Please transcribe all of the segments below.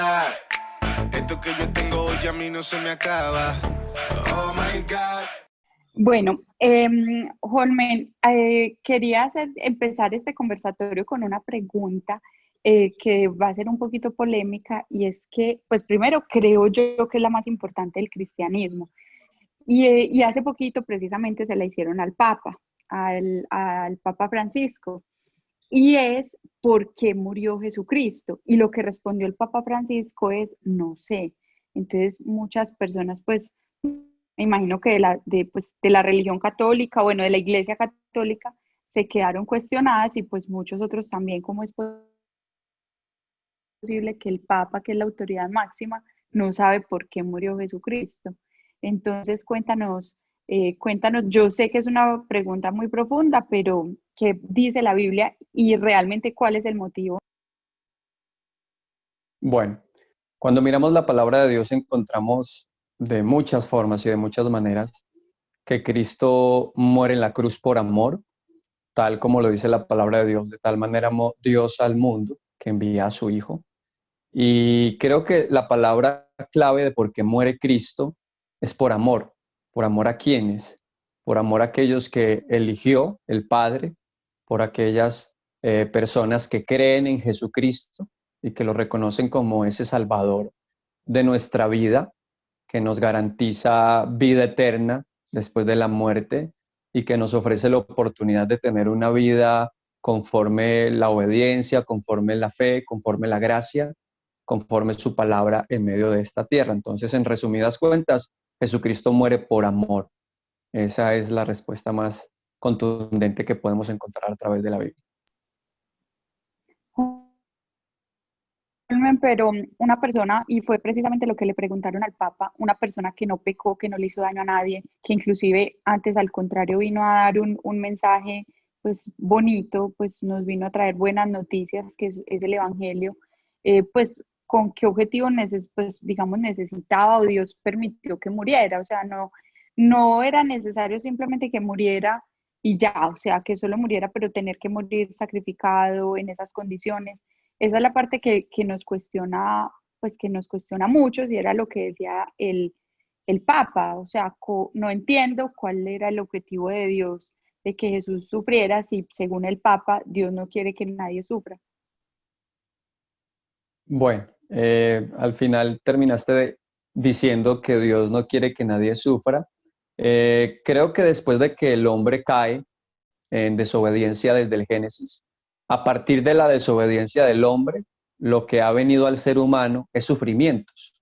God, esto que yo tengo hoy a mí no se me acaba. Oh my God. Bueno, Holmen, quería empezar este conversatorio con una pregunta que va a ser un poquito polémica y es que, pues primero, creo yo que es la más importante del cristianismo y hace poquito precisamente se la hicieron al Papa, al Papa Francisco, y es ¿por qué murió Jesucristo? Y lo que respondió el Papa Francisco es no sé. Entonces muchas personas pues me imagino que pues, de la religión católica, bueno, de la iglesia católica, se quedaron cuestionadas y pues muchos otros también, cómo es posible que el Papa, que es la autoridad máxima, no sabe por qué murió Jesucristo. Entonces, cuéntanos, yo sé que es una pregunta muy profunda, pero ¿qué dice la Biblia y realmente cuál es el motivo? Bueno, cuando miramos la palabra de Dios encontramos de muchas formas y de muchas maneras que Cristo muere en la cruz por amor, tal como lo dice la palabra de Dios. De tal manera amó Dios al mundo que envía a su Hijo. Y creo que la palabra clave de por qué muere Cristo es por amor. ¿Por amor a quiénes? Por amor a aquellos que eligió el Padre, por aquellas personas que creen en Jesucristo y que lo reconocen como ese Salvador de nuestra vida, que nos garantiza vida eterna después de la muerte y que nos ofrece la oportunidad de tener una vida conforme la obediencia, conforme la fe, conforme la gracia, conforme su palabra en medio de esta tierra. Entonces, en resumidas cuentas, Jesucristo muere por amor. Esa es la respuesta más contundente que podemos encontrar a través de la Biblia. Pero una persona, y fue precisamente lo que le preguntaron al Papa, una persona que no pecó, que no le hizo daño a nadie, que inclusive antes al contrario vino a dar un mensaje pues bonito, pues nos vino a traer buenas noticias, que es el Evangelio, pues con qué objetivo pues, digamos, necesitaba o Dios permitió que muriera, o sea, no era necesario simplemente que muriera y ya, o sea, que solo muriera, pero tener que morir sacrificado en esas condiciones. Esa es la parte que nos cuestiona, pues que nos cuestiona mucho, y era lo que decía el Papa, o sea, no entiendo cuál era el objetivo de Dios de que Jesús sufriera si según el Papa Dios no quiere que nadie sufra. Bueno, al final diciendo que Dios no quiere que nadie sufra. Creo que después de que el hombre cae en desobediencia desde el Génesis, a partir de la desobediencia del hombre, lo que ha venido al ser humano es sufrimientos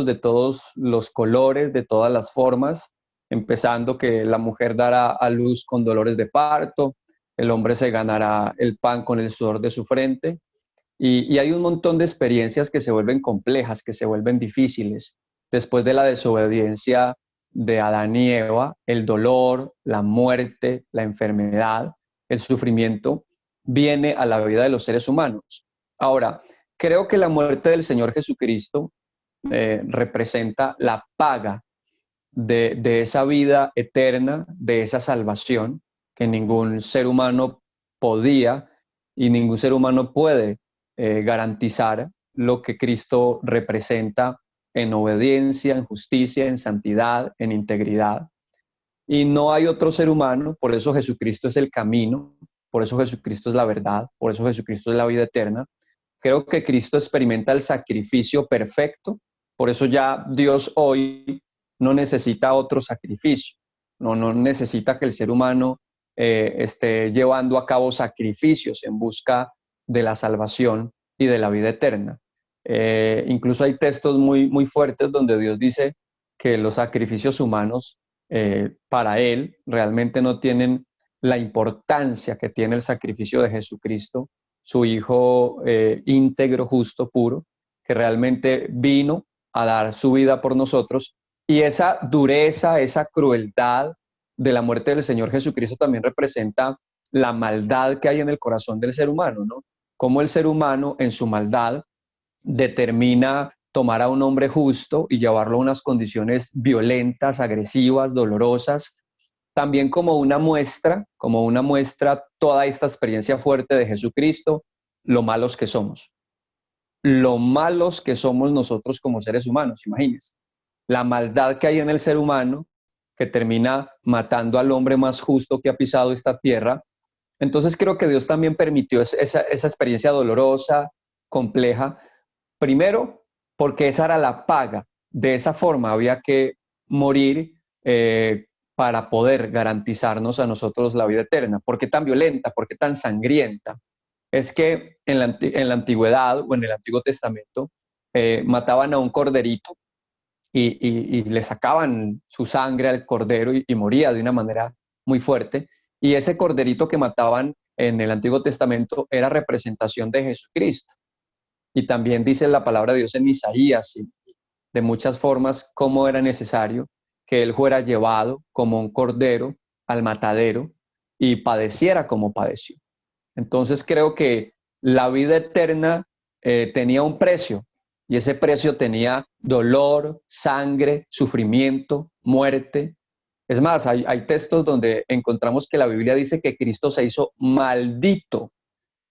de todos los colores, de todas las formas, empezando que la mujer dará a luz con dolores de parto, el hombre se ganará el pan con el sudor de su frente, y hay un montón de experiencias que se vuelven complejas, que se vuelven difíciles. Después de la desobediencia de Adán y Eva, el dolor, la muerte, la enfermedad, el sufrimiento viene a la vida de los seres humanos. Ahora, creo que la muerte del Señor Jesucristo representa la paga de esa vida eterna, de esa salvación que ningún ser humano podía y ningún ser humano puede garantizar lo que Cristo representa en obediencia, en justicia, en santidad, en integridad. Y no hay otro ser humano, por eso Jesucristo es el camino, por eso Jesucristo es la verdad, por eso Jesucristo es la vida eterna. Creo que Cristo experimenta el sacrificio perfecto, por eso ya Dios hoy no necesita otro sacrificio, no necesita que el ser humano esté llevando a cabo sacrificios en busca de la salvación y de la vida eterna. Incluso hay textos muy fuertes donde Dios dice que los sacrificios humanos para Él realmente no tienen la importancia que tiene el sacrificio de Jesucristo, su Hijo íntegro, justo, puro, que realmente vino a dar su vida por nosotros. Y esa dureza, esa crueldad de la muerte del Señor Jesucristo también representa la maldad que hay en el corazón del ser humano, ¿no? Cómo el ser humano en su maldad determina tomar a un hombre justo y llevarlo a unas condiciones violentas, agresivas, dolorosas, también como una muestra toda esta experiencia fuerte de Jesucristo, lo malos que somos. lo malos que somos nosotros como seres humanos, imagínense. La maldad que hay en el ser humano que termina matando al hombre más justo que ha pisado esta tierra. Entonces creo que Dios también permitió esa experiencia dolorosa, compleja, primero porque esa era la paga. De esa forma había que morir para poder garantizarnos a nosotros la vida eterna. ¿Por qué tan violenta? ¿Por qué tan sangrienta? Es que en la antigüedad o en el Antiguo Testamento mataban a un corderito y le sacaban su sangre al cordero y moría de una manera muy fuerte. Y ese corderito que mataban en el Antiguo Testamento era representación de Jesucristo. Y también dice la palabra de Dios en Isaías, de muchas formas, cómo era necesario que Él fuera llevado como un cordero al matadero y padeciera como padeció. Entonces creo que la vida eterna tenía un precio, y ese precio tenía dolor, sangre, sufrimiento, muerte. Es más, hay textos donde encontramos que la Biblia dice que Cristo se hizo maldito.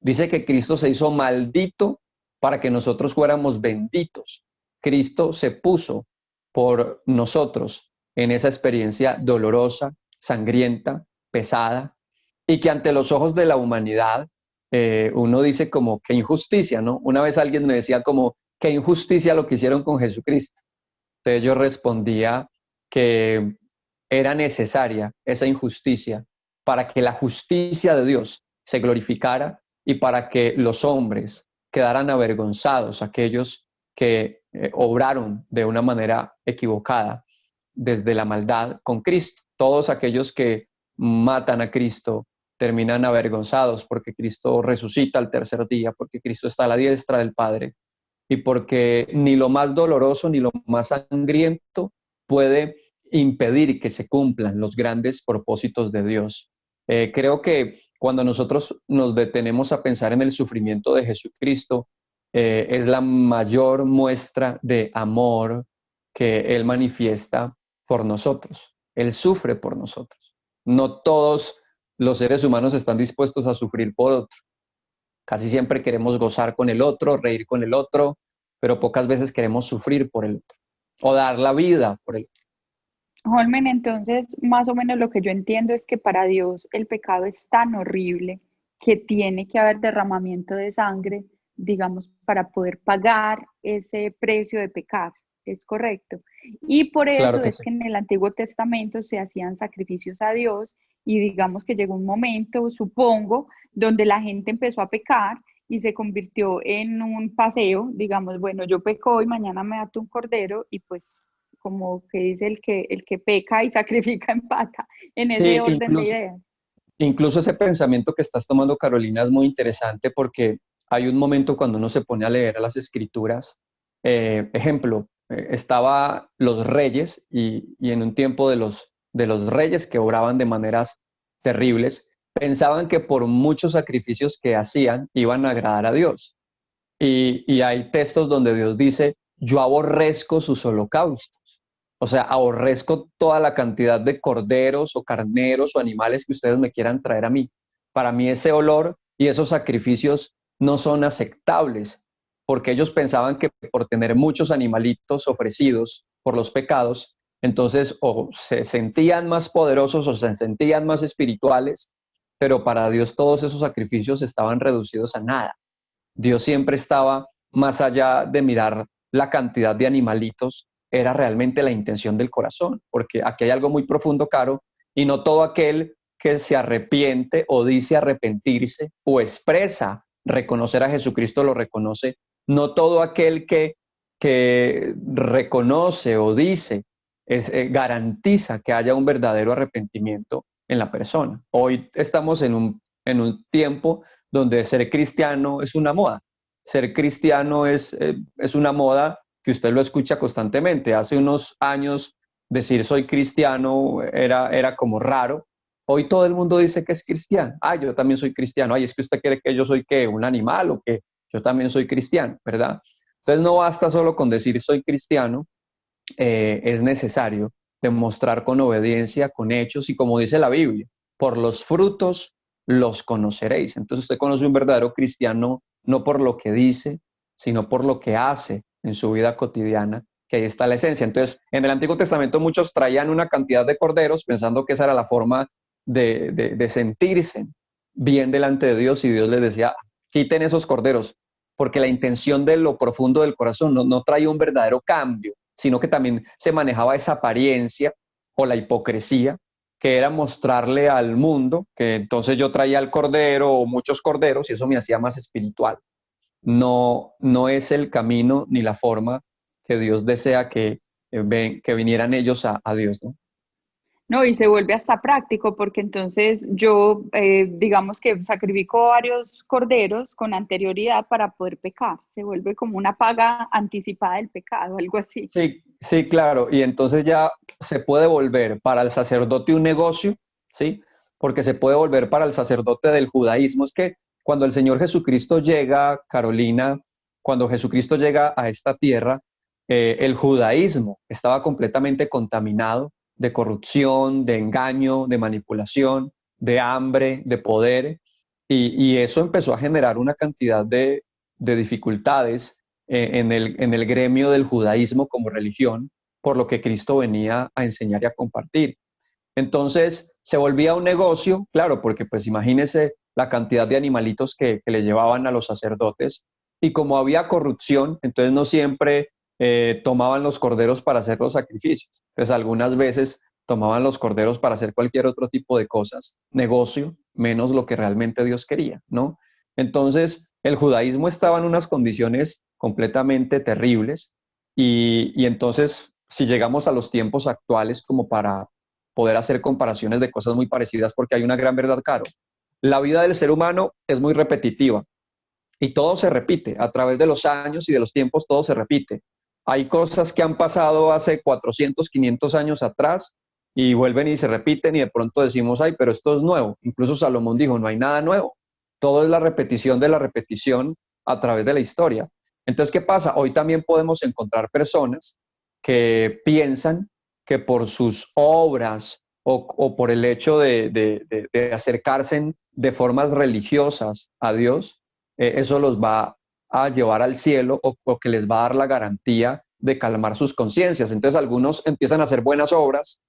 Dice que Cristo se hizo maldito para que nosotros fuéramos benditos. Cristo se puso por nosotros en esa experiencia dolorosa, sangrienta, pesada, y que ante los ojos de la humanidad uno dice como qué injusticia, ¿no? Una vez alguien me decía como qué injusticia lo que hicieron con Jesucristo. Entonces yo respondía que era necesaria esa injusticia para que la justicia de Dios se glorificara y para que los hombres quedaran avergonzados, aquellos que obraron de una manera equivocada desde la maldad con Cristo. Todos aquellos que matan a Cristo terminan avergonzados porque Cristo resucita al tercer día, porque Cristo está a la diestra del Padre y porque ni lo más doloroso ni lo más sangriento puede impedir que se cumplan los grandes propósitos de Dios. Creo que cuando nosotros nos detenemos a pensar en el sufrimiento de Jesucristo, es la mayor muestra de amor que Él manifiesta por nosotros. Él sufre por nosotros. No todos los seres humanos están dispuestos a sufrir por otro. Casi siempre queremos gozar con el otro, reír con el otro, pero pocas veces queremos sufrir por el otro o dar la vida por el otro. Holmen, entonces, más o menos lo que yo entiendo es que para Dios el pecado es tan horrible que tiene que haber derramamiento de sangre, digamos, para poder pagar ese precio de pecar. ¿Es correcto? Y por Claro eso que es sí. que en el Antiguo Testamento se hacían sacrificios a Dios y digamos que llegó un momento, supongo, donde la gente empezó a pecar y se convirtió en un paseo, digamos, bueno, yo peco y mañana me mato un cordero y pues como que dice el que peca y sacrifica empata, en ese Sí, orden de ideas. incluso ese pensamiento que estás tomando, Carolina, es muy interesante porque hay un momento cuando uno se pone a leer las escrituras. Ejemplo, estaba los reyes y en un tiempo de los reyes que obraban de maneras terribles, pensaban que por muchos sacrificios que hacían iban a agradar a Dios. Y hay textos donde Dios dice, yo aborrezco sus holocaustos. O sea, aborrezco toda la cantidad de corderos o carneros o animales que ustedes me quieran traer a mí. Para mí ese olor y esos sacrificios no son aceptables, porque ellos pensaban que por tener muchos animalitos ofrecidos por los pecados, entonces o se sentían más poderosos o se sentían más espirituales, pero para Dios todos esos sacrificios estaban reducidos a nada. Dios siempre estaba más allá de mirar la cantidad de animalitos, era realmente la intención del corazón, porque aquí hay algo muy profundo, Caro, y no todo aquel que se arrepiente o dice arrepentirse o expresa reconocer a Jesucristo lo reconoce, no todo aquel que reconoce o dice garantiza que haya un verdadero arrepentimiento en la persona. Hoy estamos en un tiempo donde ser cristiano es una moda. Ser cristiano es una moda que usted lo escucha constantemente. Hace unos años decir soy cristiano era como raro. Hoy todo el mundo dice que es cristiano. Ah, yo también soy cristiano. Ay, es que usted cree que yo soy ¿qué? Un animal o que yo también soy cristiano, ¿verdad? Entonces no basta solo con decir soy cristiano, es necesario demostrar con obediencia, con hechos y como dice la Biblia, por los frutos los conoceréis. Entonces usted conoce un verdadero cristiano no por lo que dice, sino por lo que hace en su vida cotidiana, que ahí está la esencia. Entonces, en el Antiguo Testamento muchos traían una cantidad de corderos pensando que esa era la forma de sentirse bien delante de Dios, y Dios les decía, quiten esos corderos, porque la intención de lo profundo del corazón no traía un verdadero cambio, sino que también se manejaba esa apariencia o la hipocresía, que era mostrarle al mundo que entonces yo traía el cordero o muchos corderos y eso me hacía más espiritual. No es el camino ni la forma que Dios desea que vinieran ellos a Dios, ¿no? No, y se vuelve hasta práctico porque entonces yo, digamos que sacrifico varios corderos con anterioridad para poder pecar. Se vuelve como una paga anticipada del pecado, algo así. Sí, sí, claro. Y entonces ya se puede volver para el sacerdote un negocio, ¿sí? Porque se puede volver para el sacerdote del judaísmo. Es que cuando el Señor Jesucristo llega, Carolina, cuando Jesucristo llega a esta tierra, el judaísmo estaba completamente contaminado de corrupción, de engaño, de manipulación, de hambre, de poder. Y eso empezó a generar una cantidad de dificultades en el gremio del judaísmo como religión, por lo que Cristo venía a enseñar y a compartir. Entonces se volvía un negocio, claro, porque pues imagínese la cantidad de animalitos que le llevaban a los sacerdotes, y como había corrupción, entonces no siempre tomaban los corderos para hacer los sacrificios. Entonces algunas veces tomaban los corderos para hacer cualquier otro tipo de cosas, negocio, menos lo que realmente Dios quería, ¿no? Entonces el judaísmo estaba en unas condiciones completamente terribles, y entonces si llegamos a los tiempos actuales como para poder hacer comparaciones de cosas muy parecidas, porque hay una gran verdad, Caro. La vida del ser humano es muy repetitiva y todo se repite. A través de los años y de los tiempos todo se repite. Hay cosas que han pasado hace 400, 500 años atrás y vuelven y se repiten, y de pronto decimos, ay, pero esto es nuevo. Incluso Salomón dijo, no hay nada nuevo. Todo es la repetición de la repetición a través de la historia. Entonces, ¿qué pasa? Hoy también podemos encontrar personas que piensan que por sus obras o por el hecho de acercarse de formas religiosas a Dios, eso los va a llevar al cielo, o que les va a dar la garantía de calmar sus conciencias. Entonces algunos empiezan a hacer buenas obras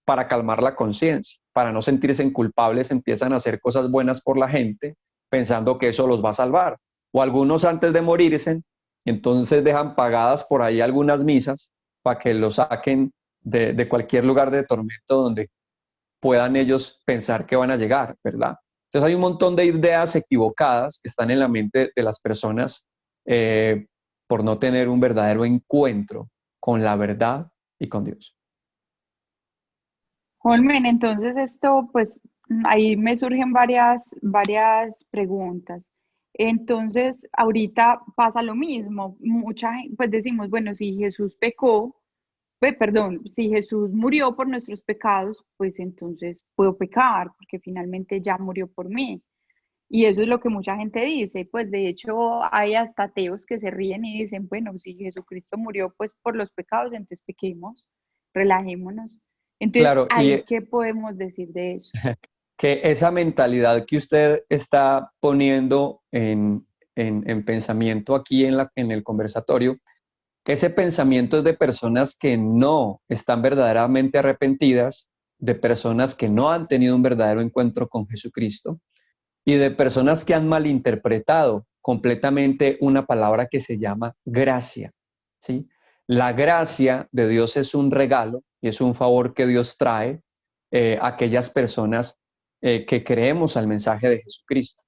para calmar la conciencia, para no sentirse culpables, empiezan a hacer cosas buenas por la gente, pensando que eso los va a salvar. O algunos antes de morirse, entonces dejan pagadas por ahí algunas misas para que los saquen de cualquier lugar de tormento donde puedan ellos pensar que van a llegar, ¿verdad? Entonces hay un montón de ideas equivocadas que están en la mente de las personas por no tener un verdadero encuentro con la verdad y con Dios. Holmen, entonces esto, pues ahí me surgen varias preguntas. Entonces, ahorita pasa lo mismo. Mucha gente, pues decimos, bueno, si Jesús pecó, pues perdón, si Jesús murió por nuestros pecados, pues entonces puedo pecar, porque finalmente ya murió por mí. Y eso es lo que mucha gente dice. Pues de hecho hay hasta ateos que se ríen y dicen, bueno, si Jesucristo murió pues por los pecados, entonces pequemos, relajémonos. Entonces, Claro, y ¿ahí qué podemos decir de eso? que esa mentalidad que usted está poniendo en pensamiento aquí en el conversatorio, ese pensamiento es de personas que no están verdaderamente arrepentidas, de personas que no han tenido un verdadero encuentro con Jesucristo, y de personas que han malinterpretado completamente una palabra que se llama gracia, ¿sí? La gracia de Dios es un regalo y es un favor que Dios trae a aquellas personas que creemos al mensaje de Jesucristo.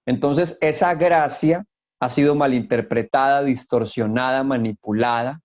Entonces, esa gracia ha sido malinterpretada, distorsionada, manipulada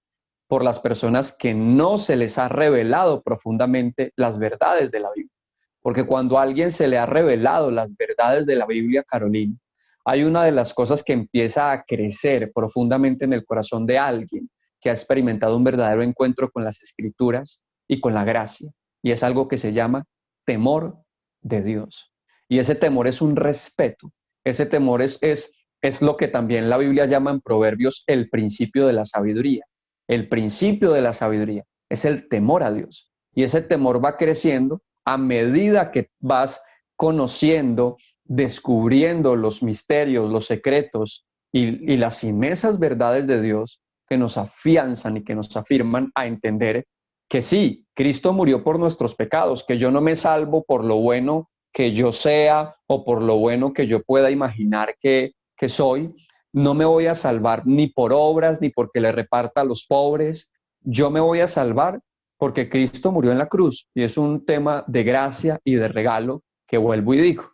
por las personas que no se les ha revelado profundamente las verdades de la Biblia. Porque cuando a alguien se le ha revelado las verdades de la Biblia, Carolina, hay una de las cosas que empieza a crecer profundamente en el corazón de alguien que ha experimentado un verdadero encuentro con las Escrituras y con la gracia. Y es algo que se llama temor de Dios. Y ese temor es un respeto. Ese temor es lo que también la Biblia llama en Proverbios el principio de la sabiduría. El principio de la sabiduría es el temor a Dios. Y ese temor va creciendo a medida que vas conociendo, descubriendo los misterios, los secretos y las inmensas verdades de Dios que nos afianzan y que nos afirman a entender que sí, Cristo murió por nuestros pecados, que yo no me salvo por lo bueno que yo sea o por lo bueno que yo pueda imaginar que soy. No me voy a salvar ni por obras ni porque le reparta a los pobres. Yo me voy a salvar porque Cristo murió en la cruz, y es un tema de gracia y de regalo que vuelvo y digo,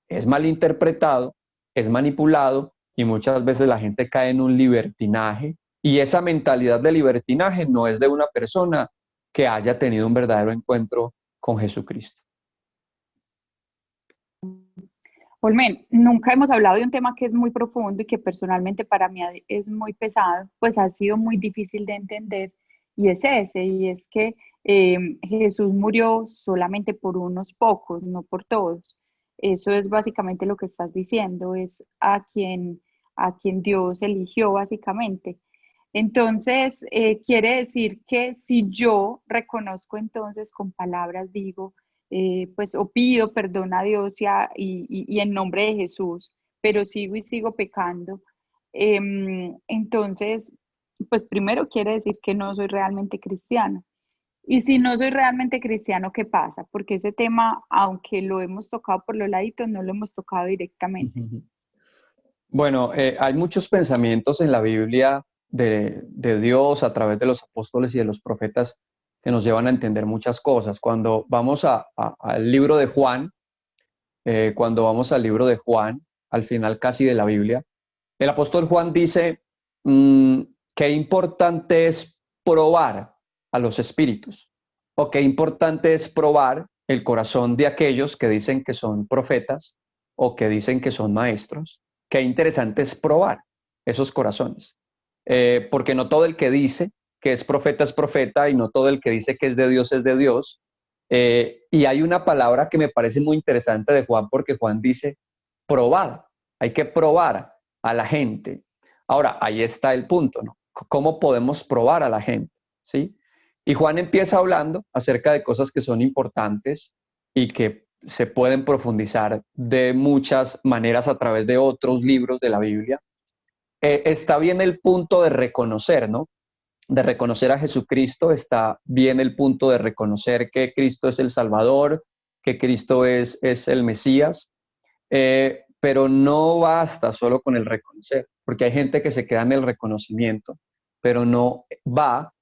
es malinterpretado, es manipulado, y muchas veces la gente cae en un libertinaje, y esa mentalidad de libertinaje no es de una persona que haya tenido un verdadero encuentro con Jesucristo. Olmen, nunca hemos hablado de un tema que es muy profundo y que personalmente para mí es muy pesado, pues ha sido muy difícil de entender, y es ese, y es que Jesús murió solamente por unos pocos, no por todos. Eso es básicamente lo que estás diciendo, es a quien Dios eligió básicamente. Entonces, quiere decir que si yo reconozco entonces con palabras, digo, pues o pido perdón a Dios y en nombre de Jesús, pero sigo y sigo pecando, entonces, pues primero quiere decir que no soy realmente cristiano. Y si no soy realmente cristiano, ¿qué pasa? Porque ese tema, aunque lo hemos tocado por los laditos, no lo hemos tocado directamente. Bueno, hay muchos pensamientos en la Biblia de Dios a través de los apóstoles y de los profetas que nos llevan a entender muchas cosas. Cuando vamos al libro de Juan, al final casi de la Biblia, el apóstol Juan dice qué importante es probar a los espíritus, o qué importante es probar el corazón de aquellos que dicen que son profetas o que dicen que son maestros. Qué interesante es probar esos corazones, porque no todo el que dice que es profeta y no todo el que dice que es de Dios es de Dios. Y hay una palabra que me parece muy interesante de Juan, porque Juan dice probar, hay que probar a la gente. Ahora, ahí está el punto, ¿no? ¿Cómo podemos probar a la gente? ¿Sí? Y Juan empieza hablando acerca de cosas que son importantes y que se pueden profundizar de muchas maneras a través de otros libros de la Biblia. Está bien el punto de reconocer, ¿no? De reconocer a Jesucristo, está bien el punto de reconocer que Cristo es el Salvador, que Cristo es el Mesías, pero no basta solo con el reconocer, porque hay gente que se queda en el reconocimiento, pero no va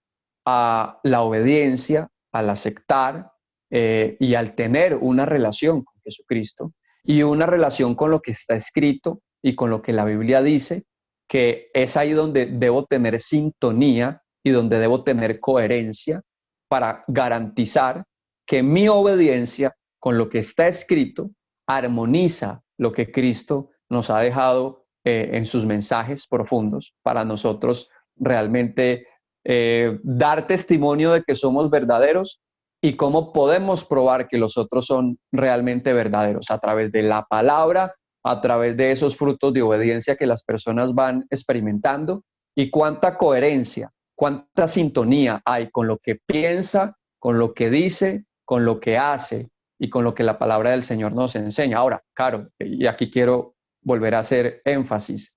a la obediencia, al aceptar y al tener una relación con Jesucristo y una relación con lo que está escrito y con lo que la Biblia dice, que es ahí donde debo tener sintonía y donde debo tener coherencia para garantizar que mi obediencia con lo que está escrito armoniza lo que Cristo nos ha dejado en sus mensajes profundos para nosotros realmente dar testimonio de que somos verdaderos, y cómo podemos probar que los otros son realmente verdaderos a través de la palabra, a través de esos frutos de obediencia que las personas van experimentando, y cuánta coherencia, cuánta sintonía hay con lo que piensa, con lo que dice, con lo que hace y con lo que la palabra del Señor nos enseña. Ahora, claro, y aquí quiero volver a hacer énfasis,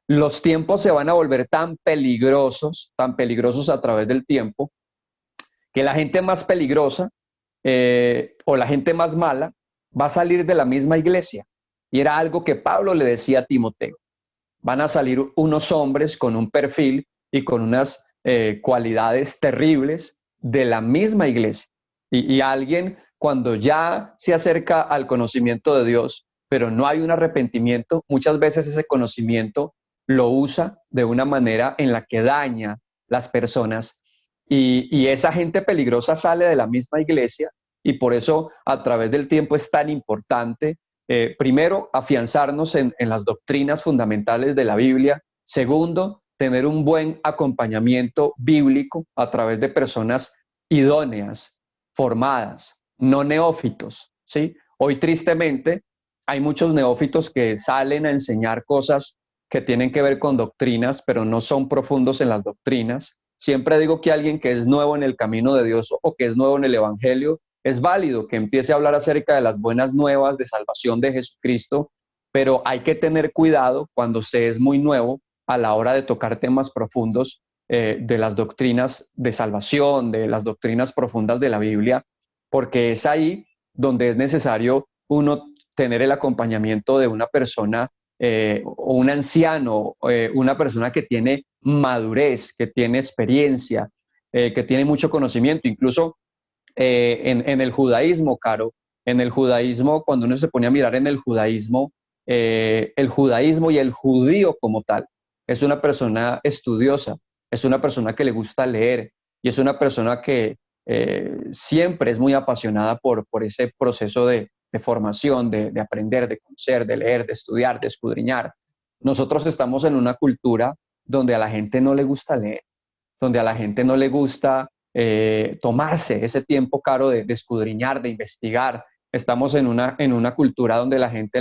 los tiempos se van a volver tan peligrosos a través del tiempo, que la gente más peligrosa o la gente más mala va a salir de la misma iglesia. Y era algo que Pablo le decía a Timoteo. Van a salir unos hombres con un perfil y con unas cualidades terribles de la misma iglesia. Y alguien, cuando ya se acerca al conocimiento de Dios, pero no hay un arrepentimiento, muchas veces ese conocimiento lo usa de una manera en la que daña las personas, y esa gente peligrosa sale de la misma iglesia. Y por eso a través del tiempo es tan importante, primero, afianzarnos en las doctrinas fundamentales de la Biblia. Segundo, tener un buen acompañamiento bíblico a través de personas idóneas, formadas, no neófitos, ¿sí? Hoy, tristemente, hay muchos neófitos que salen a enseñar cosas que tienen que ver con doctrinas, pero no son profundos en las doctrinas. Siempre digo que alguien que es nuevo en el camino de Dios o que es nuevo en el Evangelio, es válido que empiece a hablar acerca de las buenas nuevas de salvación de Jesucristo, pero hay que tener cuidado cuando se es muy nuevo a la hora de tocar temas profundos de las doctrinas de salvación, de las doctrinas profundas de la Biblia, porque es ahí donde es necesario uno tener el acompañamiento de una persona o un anciano, una persona que tiene madurez, que tiene experiencia, que tiene mucho conocimiento. Incluso en el judaísmo, Caro, en el judaísmo, cuando uno se pone a mirar en el judaísmo y el judío como tal, es una persona estudiosa, es una persona que le gusta leer y es una persona que siempre es muy apasionada por ese proceso de formación, de aprender, de conocer, de leer, de estudiar, de escudriñar. Nosotros estamos en una cultura donde a la gente no le gusta leer, donde a la gente no le gusta tomarse ese tiempo, Caro, de escudriñar, de investigar. Estamos en una cultura donde la gente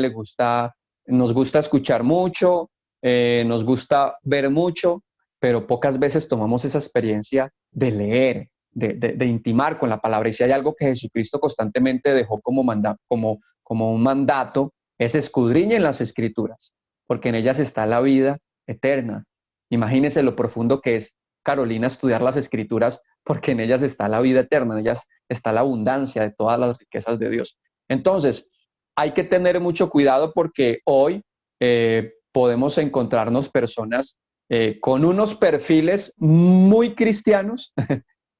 nos gusta escuchar mucho, nos gusta ver mucho, pero pocas veces tomamos esa experiencia de leer, de intimar con la palabra. Y si hay algo que Jesucristo constantemente dejó como un mandato, es escudriñen las Escrituras, porque en ellas está la vida eterna. Imagínense lo profundo que es, Carolina, estudiar las Escrituras, porque en ellas está la vida eterna, en ellas está la abundancia de todas las riquezas de Dios. Entonces, hay que tener mucho cuidado porque hoy podemos encontrarnos personas con unos perfiles muy cristianos,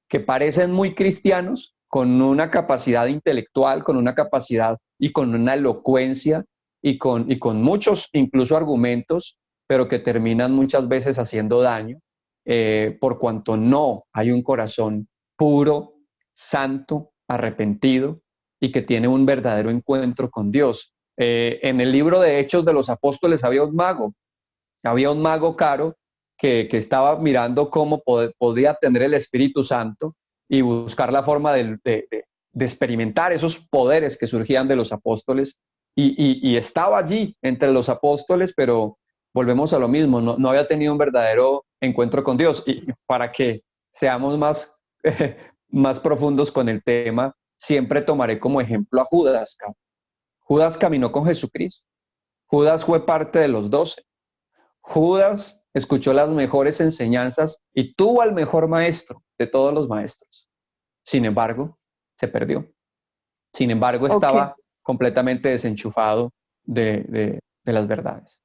que parecen muy cristianos, con una capacidad intelectual, con una capacidad y con una elocuencia y con muchos incluso argumentos, pero que terminan muchas veces haciendo daño, por cuanto no hay un corazón puro, santo, arrepentido y que tiene un verdadero encuentro con Dios. En el libro de Hechos de los Apóstoles había un mago, Caro, que estaba mirando cómo podía tener el Espíritu Santo y buscar la forma de experimentar esos poderes que surgían de los apóstoles, y estaba allí entre los apóstoles, pero volvemos a lo mismo, no había tenido un verdadero encuentro con Dios. Y para que seamos más profundos con el tema, siempre tomaré como ejemplo a Judas. Judas caminó con Jesucristo. Judas fue parte de los 12. Judas escuchó las mejores enseñanzas y tuvo al mejor maestro de todos los maestros. Sin embargo, se perdió. Sin embargo, estaba completamente desenchufado de las verdades.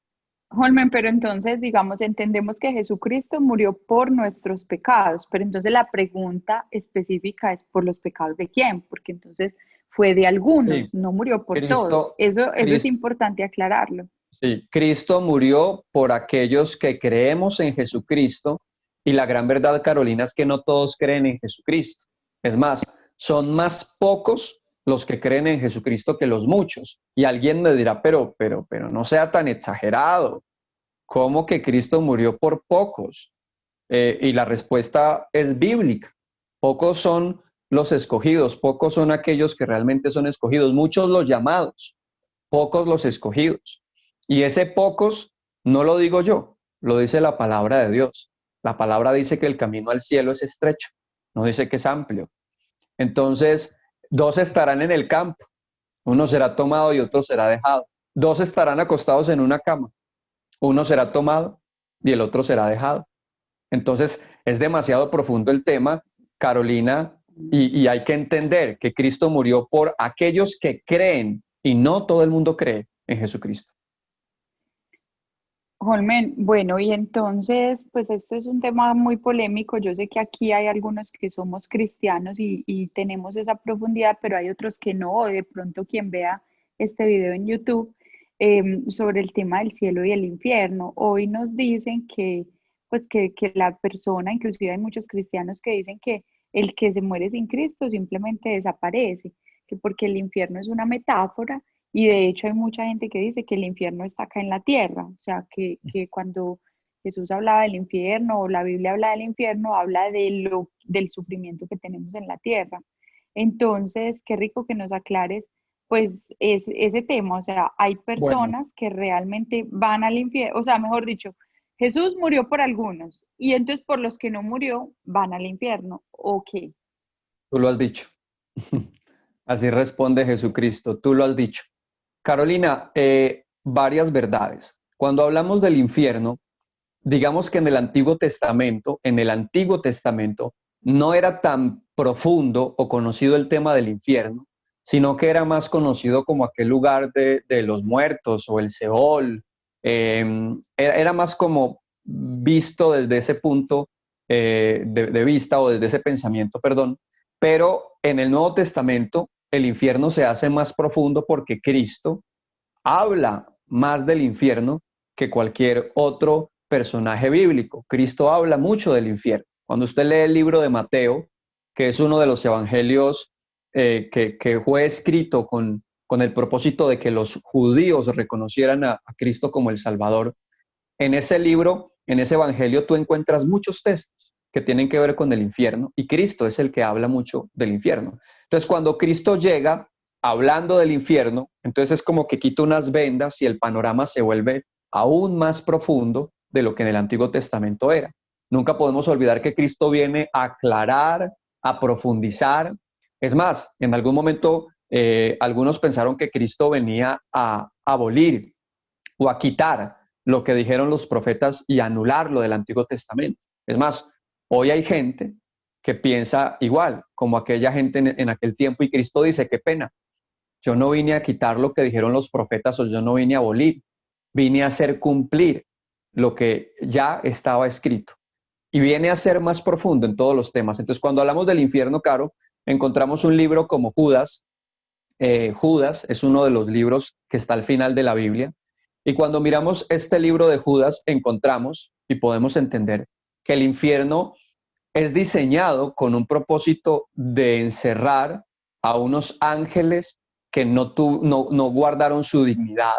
Holmen, pero entonces, digamos, entendemos que Jesucristo murió por nuestros pecados, pero entonces la pregunta específica es ¿por los pecados de quién? Porque entonces fue de algunos, Sí, no murió por todos. Eso es importante aclararlo. Sí, Cristo murió por aquellos que creemos en Jesucristo, y la gran verdad, Carolina, es que no todos creen en Jesucristo. Es más, son más pocos los que creen en Jesucristo que los muchos. Y alguien me dirá, pero no sea tan exagerado. ¿Cómo que Cristo murió por pocos? Y la respuesta es bíblica. Pocos son los escogidos, pocos son aquellos que realmente son escogidos, muchos los llamados, pocos los escogidos. Y ese pocos no lo digo yo, lo dice la palabra de Dios. La palabra dice que el camino al cielo es estrecho, no dice que es amplio. Entonces, dos estarán en el campo, uno será tomado y otro será dejado. Dos estarán acostados en una cama, uno será tomado y el otro será dejado. Entonces, es demasiado profundo el tema, Carolina, y hay que entender que Cristo murió por aquellos que creen, y no todo el mundo cree en Jesucristo. Holmen, bueno, y entonces, pues esto es un tema muy polémico. Yo sé que aquí hay algunos que somos cristianos y tenemos esa profundidad, pero hay otros que no. De pronto quien vea este video en YouTube sobre el tema del cielo y el infierno, hoy nos dicen que, pues que la persona, inclusive hay muchos cristianos que dicen que el que se muere sin Cristo simplemente desaparece, que porque el infierno es una metáfora. Y de hecho hay mucha gente que dice que el infierno está acá en la tierra, o sea, que cuando Jesús hablaba del infierno o la Biblia habla del infierno, habla del sufrimiento que tenemos en la tierra. Entonces, qué rico que nos aclares, pues, ese tema, o sea, hay Bueno, personas que realmente van al infierno, o sea, mejor dicho, Jesús murió por algunos y entonces por los que no murió van al infierno, ¿ok? tú lo has dicho. Así responde Jesucristo, tú lo has dicho. Carolina, varias verdades. Cuando hablamos del infierno, digamos que en el Antiguo Testamento, no era tan profundo o conocido el tema del infierno, sino que era más conocido como aquel lugar de los muertos o el Seol. Era más como visto desde ese punto de vista o desde ese pensamiento, perdón. Pero en el Nuevo Testamento el infierno se hace más profundo porque Cristo habla más del infierno que cualquier otro personaje bíblico. Cristo habla mucho del infierno. Cuando usted lee el libro de Mateo, que es uno de los evangelios que fue escrito con el propósito de que los judíos reconocieran a Cristo como el Salvador, en ese libro, en ese evangelio, tú encuentras muchos textos que tienen que ver con el infierno y Cristo es el que habla mucho del infierno. Entonces, cuando Cristo llega hablando del infierno, entonces es como que quita unas vendas y el panorama se vuelve aún más profundo de lo que en el Antiguo Testamento era. Nunca podemos olvidar que Cristo viene a aclarar, a profundizar. Es más, en algún momento algunos pensaron que Cristo venía a abolir o a quitar lo que dijeron los profetas y anularlo del Antiguo Testamento. Es más, hoy hay gente que piensa igual, como aquella gente en aquel tiempo, y Cristo dice, qué pena, yo no vine a quitar lo que dijeron los profetas o yo no vine a abolir, vine a hacer cumplir lo que ya estaba escrito. Y viene a ser más profundo en todos los temas. Entonces, cuando hablamos del infierno, Caro, encontramos un libro como Judas. Judas es uno de los libros que está al final de la Biblia. Y cuando miramos este libro de Judas, encontramos y podemos entender que el infierno es diseñado con un propósito de encerrar a unos ángeles que no guardaron su dignidad,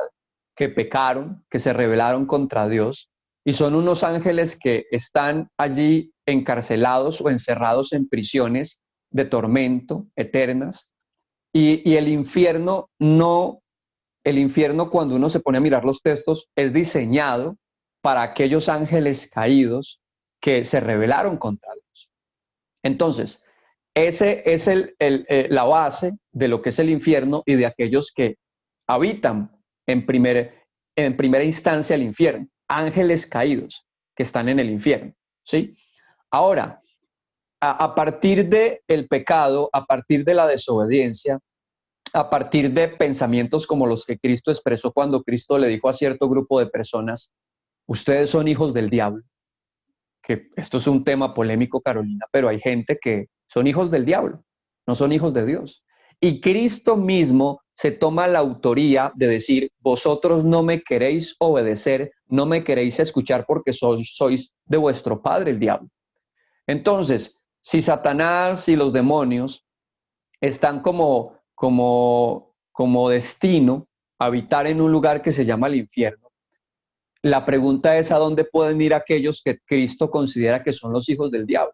que pecaron, que se rebelaron contra Dios, y son unos ángeles que están allí encarcelados o encerrados en prisiones de tormento eternas, y el infierno no, el infierno cuando uno se pone a mirar los textos es diseñado para aquellos ángeles caídos que se rebelaron contra Dios. Entonces, ese es la base de lo que es el infierno y de aquellos que habitan en primera instancia el infierno, ángeles caídos que están en el infierno, ¿sí? Ahora, a partir del pecado, a partir de la desobediencia, a partir de pensamientos como los que Cristo expresó cuando Cristo le dijo a cierto grupo de personas, ustedes son hijos del diablo, que esto es un tema polémico, Carolina, pero hay gente que son hijos del diablo, no son hijos de Dios. Y Cristo mismo se toma la autoría de decir, vosotros no me queréis obedecer, no me queréis escuchar porque sois de vuestro padre el diablo. Entonces, si Satanás y los demonios están como destino a habitar en un lugar que se llama el infierno, la pregunta es a dónde pueden ir aquellos que Cristo considera que son los hijos del diablo.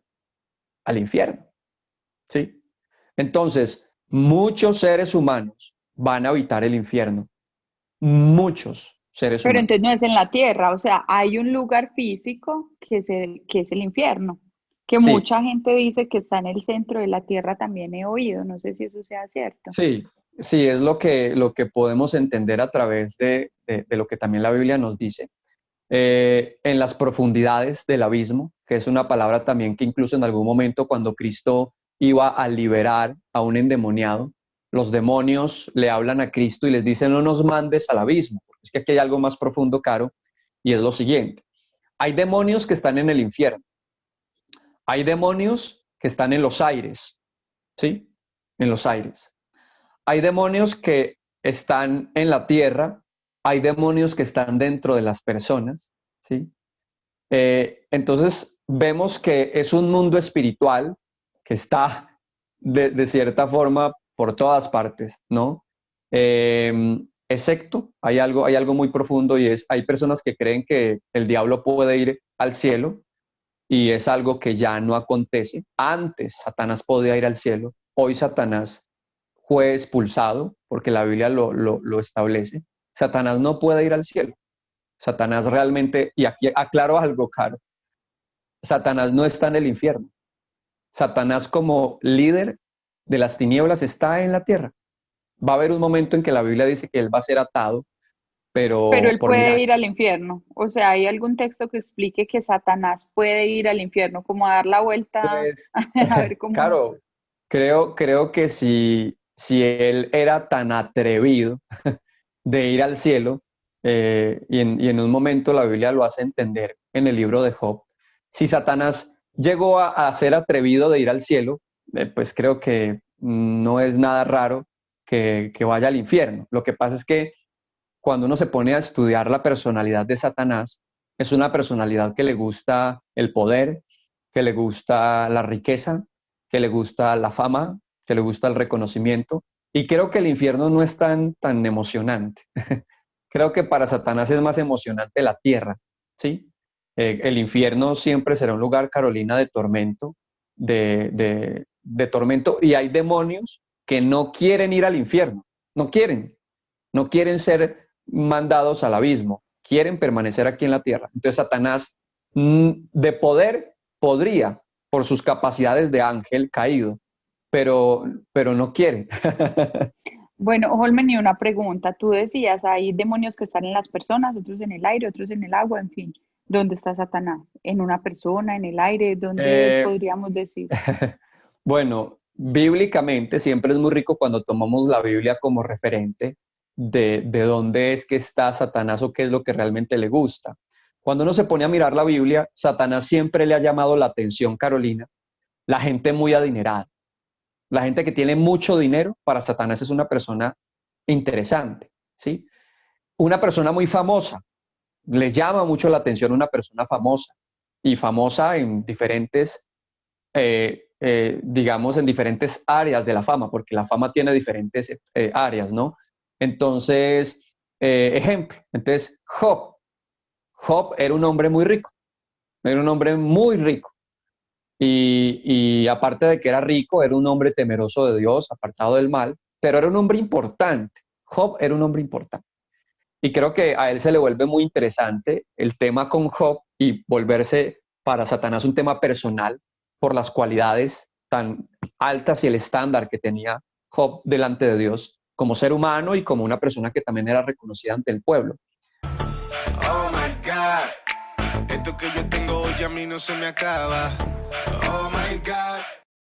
Al infierno, ¿sí? Entonces, muchos seres humanos van a habitar el infierno. Muchos seres Pero humanos. entonces no es en la tierra, o sea, hay un lugar físico que es el infierno, que Sí, mucha gente dice que está en el centro de la tierra, también he oído, no sé si eso sea cierto. sí, sí, es lo que podemos entender a través de lo que también la Biblia nos dice. En las profundidades del abismo, que es una palabra también que incluso en algún momento cuando Cristo iba a liberar a un endemoniado, los demonios le hablan a Cristo y les dicen no nos mandes al abismo, porque es que aquí hay algo más profundo, Caro, y es lo siguiente. Hay demonios que están en el infierno, hay demonios que están en los aires, ¿sí? En los aires. Hay demonios que están en la tierra, hay demonios que están dentro de las personas, ¿sí? Entonces vemos que es un mundo espiritual que está de cierta forma por todas partes, ¿no? Excepto, hay algo muy profundo y hay personas que creen que el diablo puede ir al cielo y es algo que ya no acontece. Antes Satanás podía ir al cielo, hoy Satanás fue expulsado porque la Biblia lo establece. Satanás no puede ir al cielo. Satanás realmente, y aquí aclaro algo, Caro, Satanás no está en el infierno. Satanás como líder de las tinieblas está en la tierra. Va a haber un momento en que la Biblia dice que él va a ser atado Pero él por puede ir al milagros. infierno. O sea, ¿hay algún texto que explique que Satanás puede ir al infierno, como a dar la vuelta, Pues, a ver cómo? claro, creo que si él era tan atrevido de ir al cielo, y en un momento la Biblia lo hace entender en el libro de Job, si Satanás llegó a ser atrevido de ir al cielo, pues creo que no es nada raro que vaya al infierno. Lo que pasa es que cuando uno se pone a estudiar la personalidad de Satanás, es una personalidad que le gusta el poder, que le gusta la riqueza, que le gusta la fama, que le gusta el reconocimiento. Y creo que el infierno no es tan emocionante. Creo que para Satanás es más emocionante la tierra, ¿sí? El infierno siempre será un lugar, Carolina, de tormento, de tormento, y hay demonios que no quieren ir al infierno, no quieren, no quieren ser mandados al abismo, quieren permanecer aquí en la tierra. Entonces Satanás, de poder podría, por sus capacidades de ángel caído, pero no quiere. Bueno, Holmen, y una pregunta. Tú decías, hay demonios que están en las personas, otros en el aire, otros en el agua, en fin. ¿Dónde está Satanás? ¿En una persona, en el aire? ¿Dónde Eh, podríamos decir? bueno, bíblicamente siempre es muy rico cuando tomamos la Biblia como referente de dónde es que está Satanás o qué es lo que realmente le gusta. Cuando uno se pone a mirar la Biblia, Satanás siempre le ha llamado la atención, Carolina, la gente muy adinerada. La gente que tiene mucho dinero, para Satanás es una persona interesante, ¿sí? Una persona muy famosa, le llama mucho la atención una persona famosa, y famosa en diferentes, digamos, en diferentes áreas de la fama, porque la fama tiene diferentes áreas, ¿no? Entonces, ejemplo, entonces Job era un hombre muy rico, era un hombre muy rico. Y aparte de que era rico, era un hombre temeroso de Dios, apartado del mal, pero era un hombre importante. Job era un hombre importante. Y creo que a él se le vuelve muy interesante el tema con Job y volverse para Satanás un tema personal por las cualidades tan altas y el estándar que tenía Job delante de Dios como ser humano y como una persona que también era reconocida ante el pueblo. Oh my God, esto que yo tengo hoy a mí no se me acaba. Oh my God.